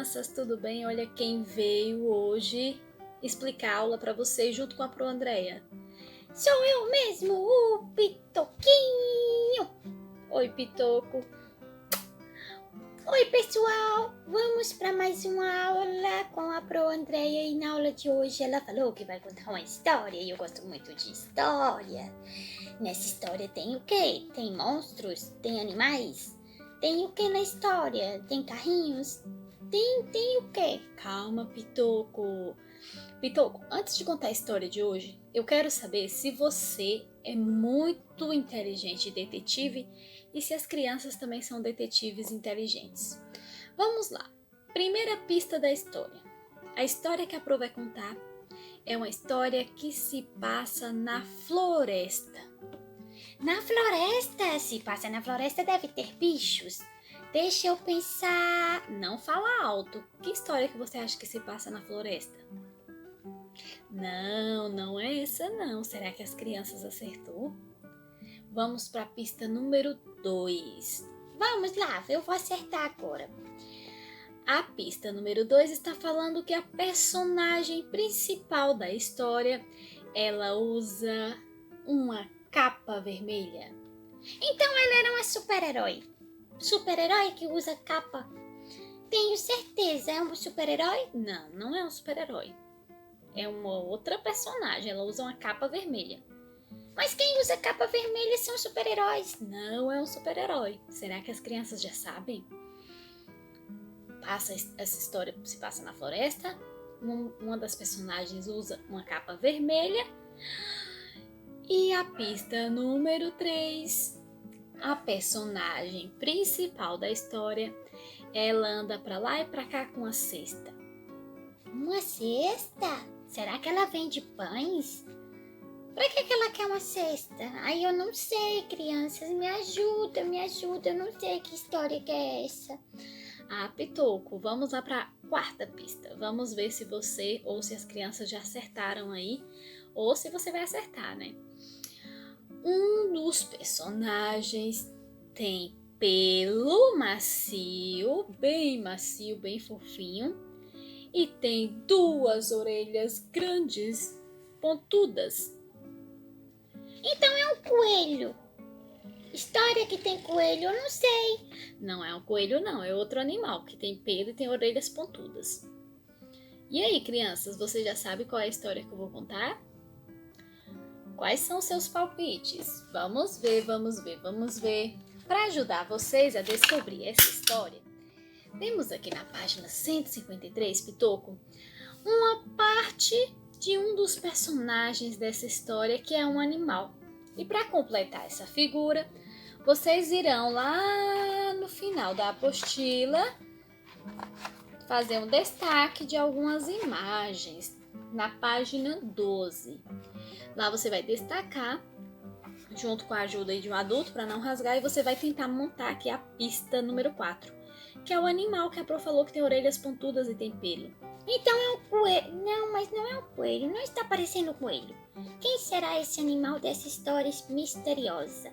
crianças, tudo bem? Olha quem veio hoje explicar a aula para vocês junto com a Pro Andréia. Sou eu mesmo, o Pitoquinho. Oi, Pitoco. Oi, pessoal. Vamos para mais uma aula com a Pro Andréia e na aula de hoje ela falou que vai contar uma história e eu gosto muito de história. Nessa história tem o quê? Tem monstros? Tem animais? Tem o que na história? Tem carrinhos? Tem o quê? Calma, Pitoco. Pitoco, antes de contar a história de hoje, eu quero saber se você é muito inteligente e detetive e se as crianças também são detetives inteligentes. Vamos lá. Primeira pista da história. A história que a Pro vai contar é uma história que se passa na floresta. Na floresta? Se passa na floresta deve ter bichos. Deixa eu pensar. Não fala alto. Que história que você acha que se passa na floresta? Não é essa não. Será que as crianças acertou? Vamos para a pista número 2. Vamos lá, eu vou acertar agora. A pista número 2 está falando que a personagem principal da história, ela usa uma capa vermelha. Então ela era uma super-herói. Super-herói que usa capa. Tenho certeza, é um super-herói? Não é um super-herói. É uma outra personagem, ela usa uma capa vermelha. Mas quem usa capa vermelha são super-heróis. Não é um super-herói. Será que as crianças já sabem? Essa história se passa na floresta. Uma das personagens usa uma capa vermelha. E a pista número 3. A personagem principal da história, ela anda pra lá e pra cá com a cesta. Uma cesta? Será que ela vende pães? Pra que ela quer uma cesta? Ai, eu não sei, crianças, me ajuda, eu não sei que história que é essa. Ah, Pitoco, vamos lá para a quarta pista. Vamos ver se você ou se as crianças já acertaram aí, ou se você vai acertar, né? Um dos personagens tem pelo macio, bem fofinho, e tem 2 orelhas grandes, pontudas. Então é um coelho. História que tem coelho, eu não sei. Não é um coelho não, é outro animal que tem pelo e tem orelhas pontudas. E aí, crianças, você já sabe qual é a história que eu vou contar? Quais são os seus palpites? Vamos ver. Para ajudar vocês a descobrir essa história, temos aqui na página 153, Pitoco, uma parte de um dos personagens dessa história que é um animal. E para completar essa figura, vocês irão lá no final da apostila fazer um destaque de algumas imagens na página 12. Lá você vai destacar, junto com a ajuda de um adulto para não rasgar, e você vai tentar montar aqui a pista número 4, que é o animal que a Pro falou que tem orelhas pontudas e tem pelo. Então é um coelho. Não, mas não é um coelho, não está parecendo um coelho. Quem será esse animal dessa história misteriosa?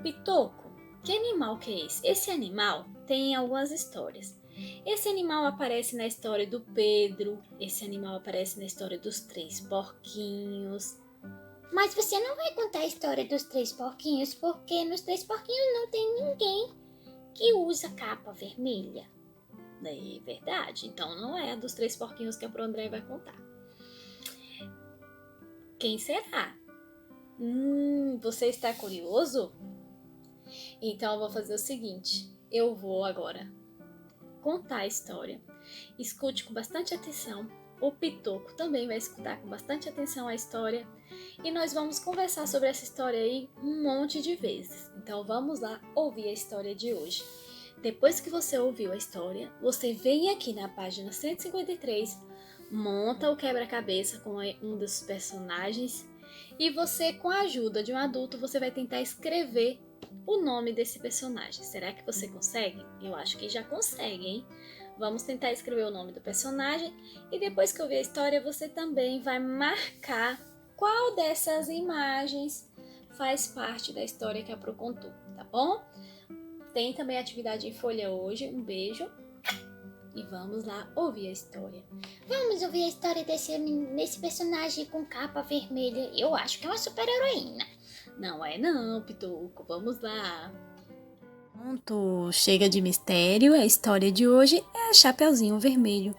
Pitoco, que animal que é esse? Esse animal tem algumas histórias. Esse animal aparece na história do Pedro, esse animal aparece na história dos 3 porquinhos. Mas você não vai contar a história dos 3 porquinhos, porque nos 3 porquinhos não tem ninguém que usa capa vermelha. É verdade, então não é a dos 3 porquinhos que a Pro Andréia vai contar. Quem será? Você está curioso? Então eu vou fazer o seguinte, eu vou agora contar a história. Escute com bastante atenção. O Pitoco também vai escutar com bastante atenção a história. E nós vamos conversar sobre essa história aí um monte de vezes. Então vamos lá ouvir a história de hoje. Depois que você ouviu a história, você vem aqui na página 153, monta o quebra-cabeça com um dos personagens e você, com a ajuda de um adulto, você vai tentar escrever o nome desse personagem. Será que você consegue? Eu acho que já consegue, hein? Vamos tentar escrever o nome do personagem e depois que eu ver a história, você também vai marcar qual dessas imagens faz parte da história que a Pro contou, tá bom? Tem também atividade em folha hoje. Um beijo E vamos lá ouvir a história. Vamos ouvir a história desse personagem com capa vermelha. Eu acho que é uma super-heroína. Não é não, Pituco. Vamos lá. Pronto, chega de mistério. A história de hoje é a Chapeuzinho Vermelho.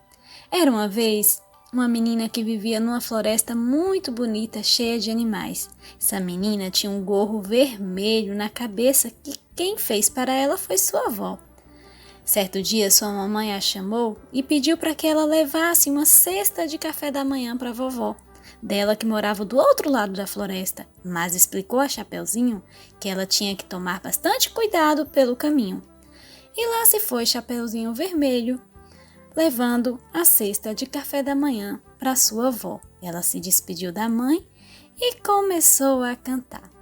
Era uma vez uma menina que vivia numa floresta muito bonita, cheia de animais. Essa menina tinha um gorro vermelho na cabeça que quem fez para ela foi sua avó. Certo dia, sua mamãe a chamou e pediu para que ela levasse uma cesta de café da manhã para a vovó, dela que morava do outro lado da floresta, mas explicou a Chapeuzinho que ela tinha que tomar bastante cuidado pelo caminho. E lá se foi Chapeuzinho Vermelho, levando a cesta de café da manhã para sua avó. Ela se despediu da mãe e começou a cantar.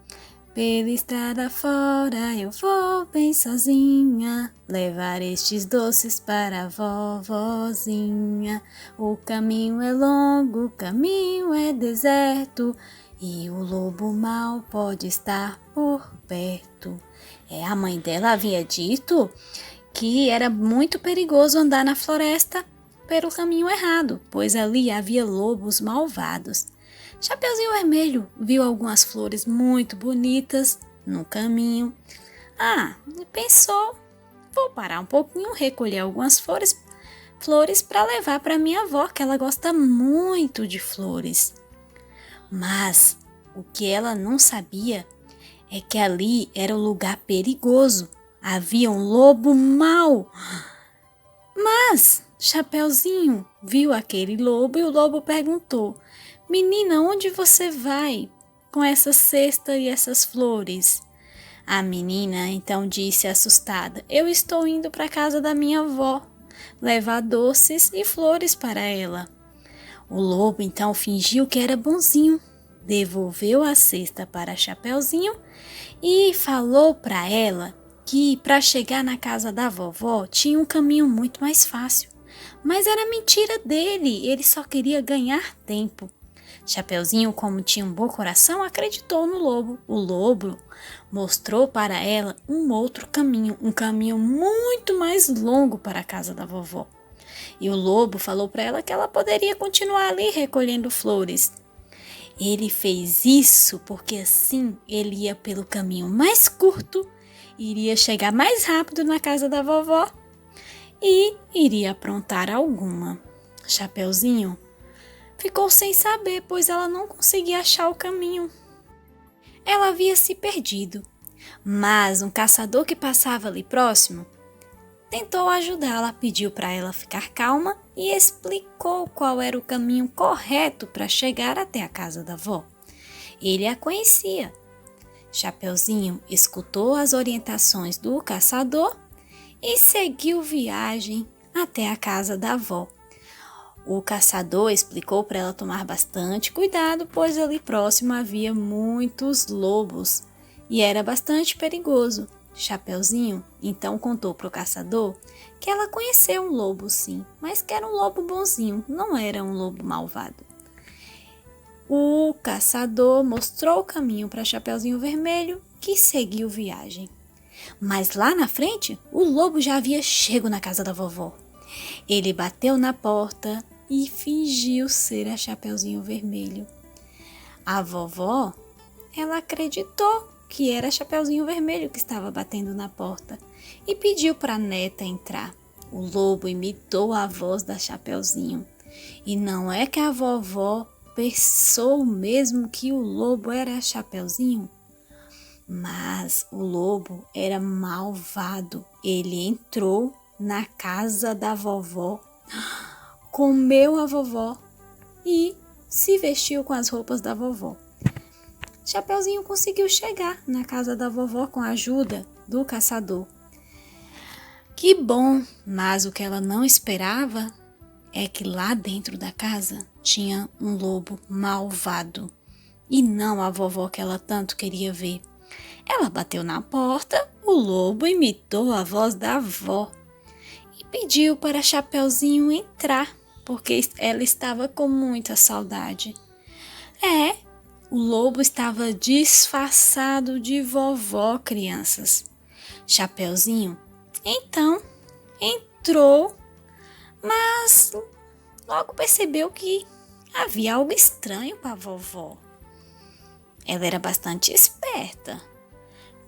Pela estrada fora eu vou bem sozinha, levar estes doces para a vovozinha. O caminho é longo, o caminho é deserto, e o lobo mau pode estar por perto. A mãe dela havia dito que era muito perigoso andar na floresta pelo caminho errado, pois ali havia lobos malvados. Chapeuzinho Vermelho viu algumas flores muito bonitas no caminho. E pensou, vou parar um pouquinho, recolher algumas flores para levar para minha avó, que ela gosta muito de flores. Mas o que ela não sabia é que ali era um lugar perigoso. Havia um lobo mau. Mas Chapeuzinho viu aquele lobo e o lobo perguntou: Menina, onde você vai com essa cesta e essas flores? A menina então disse assustada: Eu estou indo para a casa da minha avó, levar doces e flores para ela. O lobo então fingiu que era bonzinho, devolveu a cesta para Chapeuzinho e falou para ela que para chegar na casa da vovó tinha um caminho muito mais fácil. Mas era mentira dele, ele só queria ganhar tempo. Chapeuzinho, como tinha um bom coração, acreditou no lobo. O lobo mostrou para ela um outro caminho, um caminho muito mais longo para a casa da vovó. E o lobo falou para ela que ela poderia continuar ali recolhendo flores. Ele fez isso porque assim ele ia pelo caminho mais curto, iria chegar mais rápido na casa da vovó e iria aprontar alguma. Chapeuzinho ficou sem saber, pois ela não conseguia achar o caminho. Ela havia se perdido, mas um caçador que passava ali próximo tentou ajudá-la, pediu para ela ficar calma e explicou qual era o caminho correto para chegar até a casa da avó. Ele a conhecia. Chapeuzinho escutou as orientações do caçador e seguiu viagem até a casa da avó. O caçador explicou para ela tomar bastante cuidado, pois ali próximo havia muitos lobos e era bastante perigoso. Chapeuzinho então contou para o caçador que ela conheceu um lobo sim, mas que era um lobo bonzinho, não era um lobo malvado. O caçador mostrou o caminho para Chapeuzinho Vermelho, que seguiu viagem. Mas lá na frente, o lobo já havia chego na casa da vovó. Ele bateu na porta e fingiu ser a Chapeuzinho Vermelho. A vovó, ela acreditou que era Chapeuzinho Vermelho que estava batendo na porta e pediu para a neta entrar. O lobo imitou a voz da Chapeuzinho. E não é que a vovó pensou mesmo que o lobo era Chapeuzinho? Mas o lobo era malvado. Ele entrou na casa da vovó, comeu a vovó e se vestiu com as roupas da vovó. Chapeuzinho conseguiu chegar na casa da vovó com a ajuda do caçador. Que bom, mas o que ela não esperava é que lá dentro da casa tinha um lobo malvado e não a vovó que ela tanto queria ver. Ela bateu na porta, o lobo imitou a voz da avó e pediu para Chapeuzinho entrar, porque ela estava com muita saudade. O lobo estava disfarçado de vovó, crianças. Chapeuzinho então entrou, mas logo percebeu que havia algo estranho para a vovó. Ela era bastante esperta.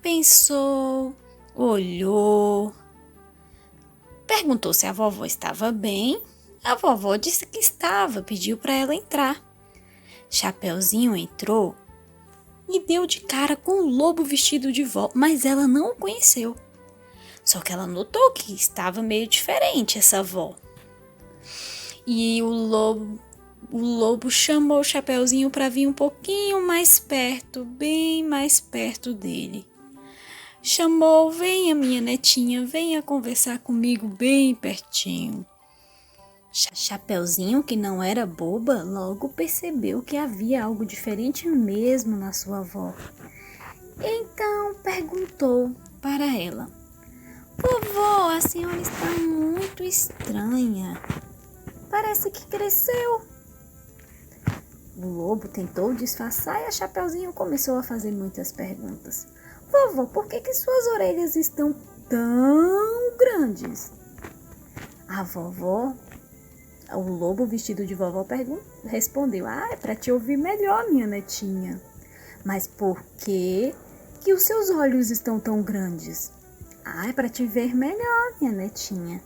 Pensou, olhou, perguntou se a vovó estava bem. A vovó disse que estava, pediu para ela entrar. Chapeuzinho entrou e deu de cara com um lobo vestido de vó, mas ela não o conheceu. Só que ela notou que estava meio diferente essa vó. E o lobo chamou o Chapeuzinho para vir um pouquinho mais perto, bem mais perto dele. Chamou, venha minha netinha, venha conversar comigo bem pertinho. Chapeuzinho, que não era boba, logo percebeu que havia algo diferente mesmo na sua avó. Então perguntou para ela: vovó, a senhora está muito estranha. Parece que cresceu. O lobo tentou disfarçar e a Chapeuzinho começou a fazer muitas perguntas. Vovó, por que suas orelhas estão tão grandes? A vovó, o lobo vestido de vovó respondeu: é para te ouvir melhor, minha netinha. Mas por que os seus olhos estão tão grandes? É para te ver melhor, minha netinha.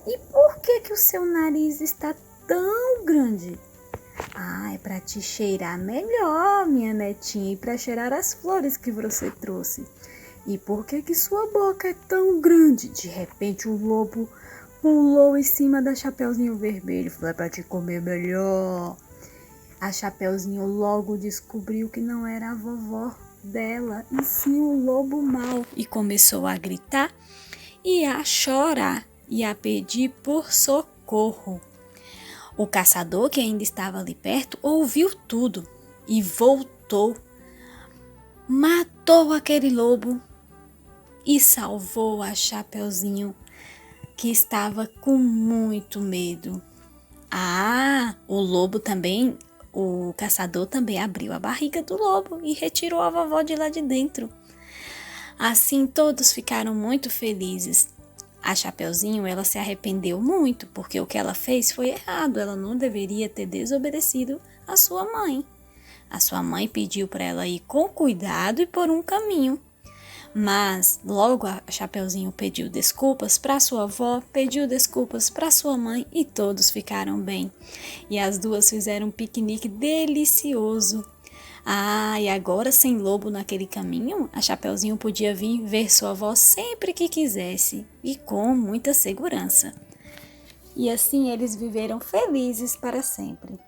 E por que o seu nariz está tão grande? É para te cheirar melhor, minha netinha, e para cheirar as flores que você trouxe. E por que sua boca é tão grande? De repente o lobo pulou em cima da Chapeuzinho Vermelho e falou: para te comer melhor. A Chapeuzinho logo descobriu que não era a vovó dela, e sim o lobo mau. E começou a gritar e a chorar e a pedir por socorro. O caçador, que ainda estava ali perto, ouviu tudo e voltou. Matou aquele lobo e salvou a Chapeuzinho, que estava com muito medo. O lobo também, o caçador também abriu a barriga do lobo e retirou a vovó de lá de dentro. Assim todos ficaram muito felizes. A Chapeuzinho, ela se arrependeu muito, porque o que ela fez foi errado. Ela não deveria ter desobedecido a sua mãe. A sua mãe pediu para ela ir com cuidado e por um caminho. Mas logo a Chapeuzinho pediu desculpas para sua avó, pediu desculpas para sua mãe e todos ficaram bem. E as duas fizeram um piquenique delicioso. E agora sem lobo naquele caminho, a Chapeuzinho podia vir ver sua avó sempre que quisesse e com muita segurança. E assim eles viveram felizes para sempre.